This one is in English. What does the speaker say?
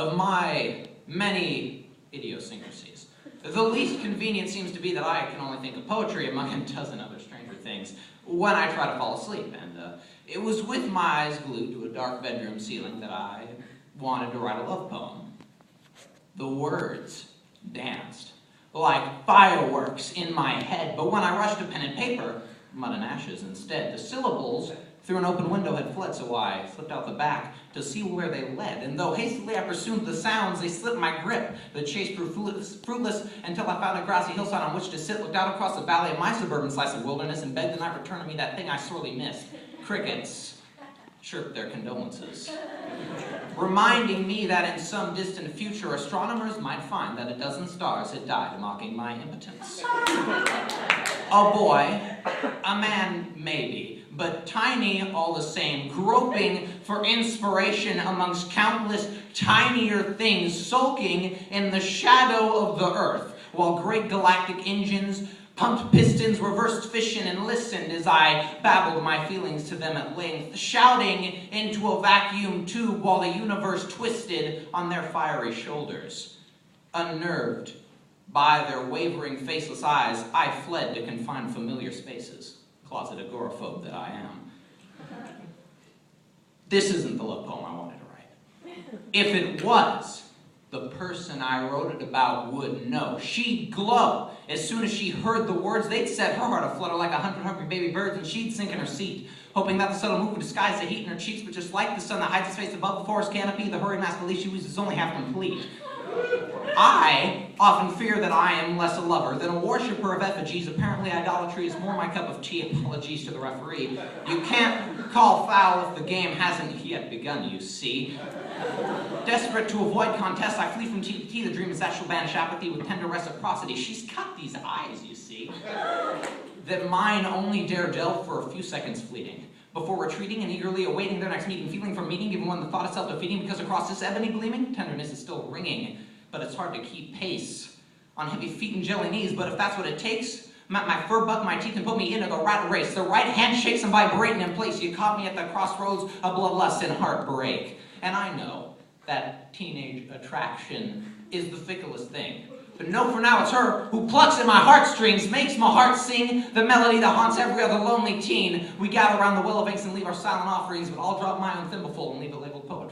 of my many idiosyncrasies. The least convenient seems to be that I can only think of poetry among a dozen other stranger things when I try to fall asleep, and it was with my eyes glued to a dark bedroom ceiling that I wanted to write a love poem. The words danced like fireworks in my head, but when I rushed to pen and paper, mud and ashes instead. The syllables through an open window had fled, so I slipped out the back to see where they led. And though hastily I pursued the sounds, they slipped my grip. The chase proved fruitless until I found a grassy hillside on which to sit, looked out across the valley of my suburban slice of wilderness, and begged the night return to me that thing I sorely missed. Crickets chirped their condolences, reminding me that in some distant future astronomers might find that a dozen stars had died mocking my impotence. A boy, a man maybe, but tiny all the same, groping for inspiration amongst countless tinier things sulking in the shadow of the earth, while great galactic engines pumped pistons, reversed fission, and listened as I babbled my feelings to them at length, shouting into a vacuum tube while the universe twisted on their fiery shoulders. Unnerved by their wavering, faceless eyes, I fled to confine familiar spaces, closet agoraphobe that I am. This isn't the love poem I wanted to write. If it was, the person I wrote it about would know. She'd glow. As soon as she heard the words, they'd set her heart aflutter like 100 hungry baby birds, and she'd sink in her seat, hoping that the subtle move would disguise the heat in her cheeks, but just like the sun that hides its face above the forest canopy, the hurried mask belief she uses is only half complete. I often fear that I am less a lover than a worshiper of effigies. Apparently idolatry is more my cup of tea. Apologies to the referee. You can't call foul if the game hasn't yet begun, you see. Desperate to avoid contest, I flee from tea to tea. The dream is that she'll banish apathy with tender reciprocity. She's got these eyes, you see, that mine only dare delve for a few seconds fleeting, before retreating and eagerly awaiting their next meeting, feeling from meeting, even when the thought is self-defeating, because across this ebony gleaming, tenderness is still ringing, but it's hard to keep pace on heavy feet and jelly knees. But if that's what it takes, my fur buck my teeth and put me into the rat race. The right hand shakes and vibrating in place. You caught me at the crossroads of bloodlust and heartbreak. And I know that teenage attraction is the ficklest thing. But no, for now it's her who plucks at my heartstrings, makes my heart sing the melody that haunts every other lonely teen. We gather around the well of inks and leave our silent offerings, but I'll drop my own thimbleful and leave it labeled poetry.